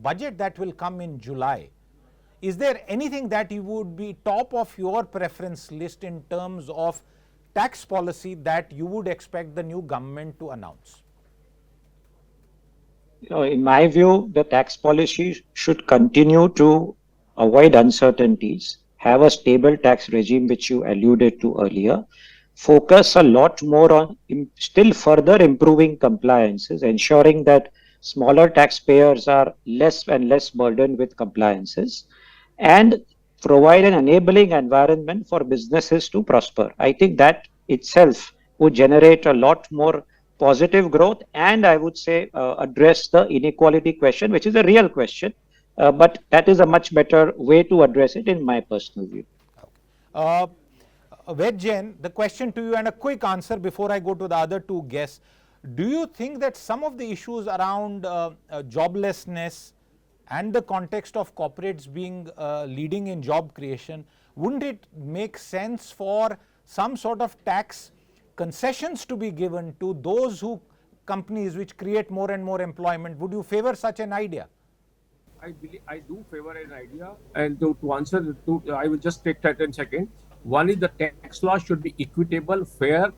budget that will come in July, is there anything that you would be top of your preference list in terms of tax policy that you would expect the new government to announce? In my view, the tax policy should continue to avoid uncertainties, have a stable tax regime, which you alluded to earlier, focus a lot more on still further improving compliances, ensuring that smaller taxpayers are less and less burdened with compliances, and provide an enabling environment for businesses to prosper. I think that itself would generate a lot more positive growth, and I would say address the inequality question, which is a real question, but that is a much better way to address it in my personal view. Ved Jain, the question to you and a quick answer before I go to the other two guests. Do you think that some of the issues around joblessness and the context of corporates being leading in job creation, wouldn't it make sense for some sort of tax concessions to be given to those companies which create more and more employment? Would you favor such an idea? I do favor an idea, and to answer, I will just take that in a second. One is the tax law should be equitable, fair,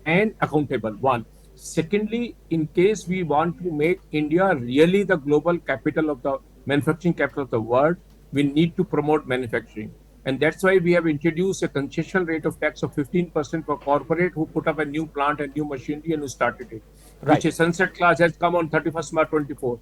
and accountable. One. Secondly, in case we want to make India really the global capital of the manufacturing capital of the world, we need to promote manufacturing. And that's why we have introduced a concession rate of tax of 15% for corporate who put up a new plant and new machinery and who started it. Right. Which a sunset clause has come on 31st March 24.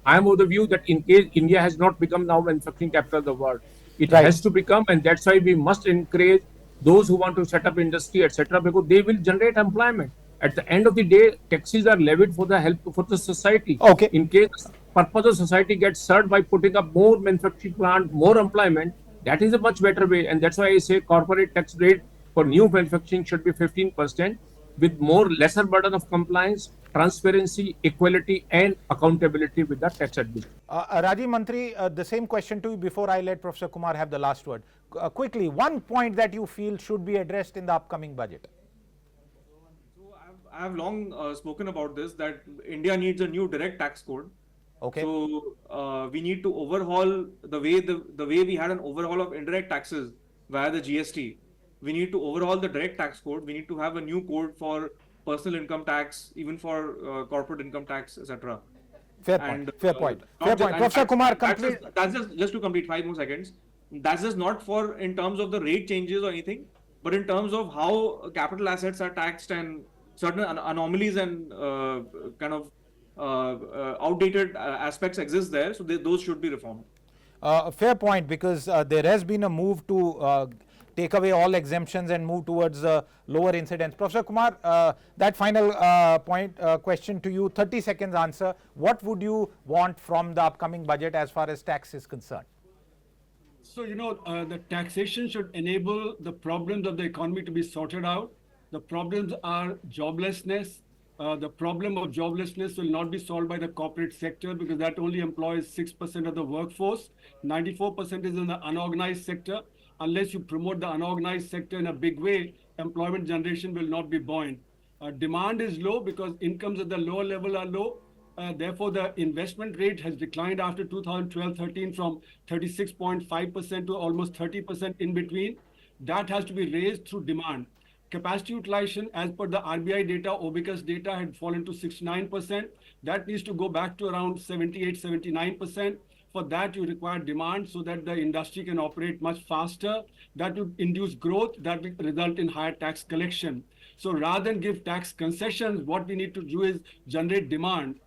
I am of the view that in case India has not become now manufacturing capital of the world, it has to become, and that's why we must encourage those who want to set up industry, etc., because they will generate employment. At the end of the day, taxes are levied for the help for the society. Okay. In case the purpose of society gets served by putting up more manufacturing plant, more employment, that is a much better way. And that's why I say corporate tax rate for new manufacturing should be 15% with lesser burden of compliance, transparency, equality, and accountability with the tax administration. Rajeev Mantri, the same question to you before I let Professor Kumar have the last word. Quickly, one point that you feel should be addressed in the upcoming budget. I have long spoken about this, that India needs a new direct tax code. Okay. So we need to overhaul the way we had an overhaul of indirect taxes via the GST. We need to overhaul the direct tax code. We need to have a new code for personal income tax, even for corporate income tax, etc. Fair point. Fair point. Professor Kumar, complete. That's just to complete 5 more seconds. That's just not for in terms of the rate changes or anything, but in terms of how capital assets are taxed and certain anomalies and kind of outdated aspects exist there. So those should be reformed. Fair point, because there has been a move to take away all exemptions and move towards lower incidence. Professor Kumar, that final question to you, 30 seconds answer. What would you want from the upcoming budget as far as tax is concerned? So, the taxation should enable the problems of the economy to be sorted out. The problems are joblessness. The problem of joblessness will not be solved by the corporate sector because that only employs 6% of the workforce. 94% is in the unorganized sector. Unless you promote the unorganized sector in a big way, employment generation will not be buoyant. Demand is low because incomes at the lower level are low. Therefore, the investment rate has declined after 2012-13 from 36.5% to almost 30% in between. That has to be raised through demand. Capacity utilization, as per the RBI data, OBICUS data, had fallen to 69%. That needs to go back to around 78-79%. For that, you require demand so that the industry can operate much faster. That would induce growth. That will result in higher tax collection. So rather than give tax concessions, what we need to do is generate demand.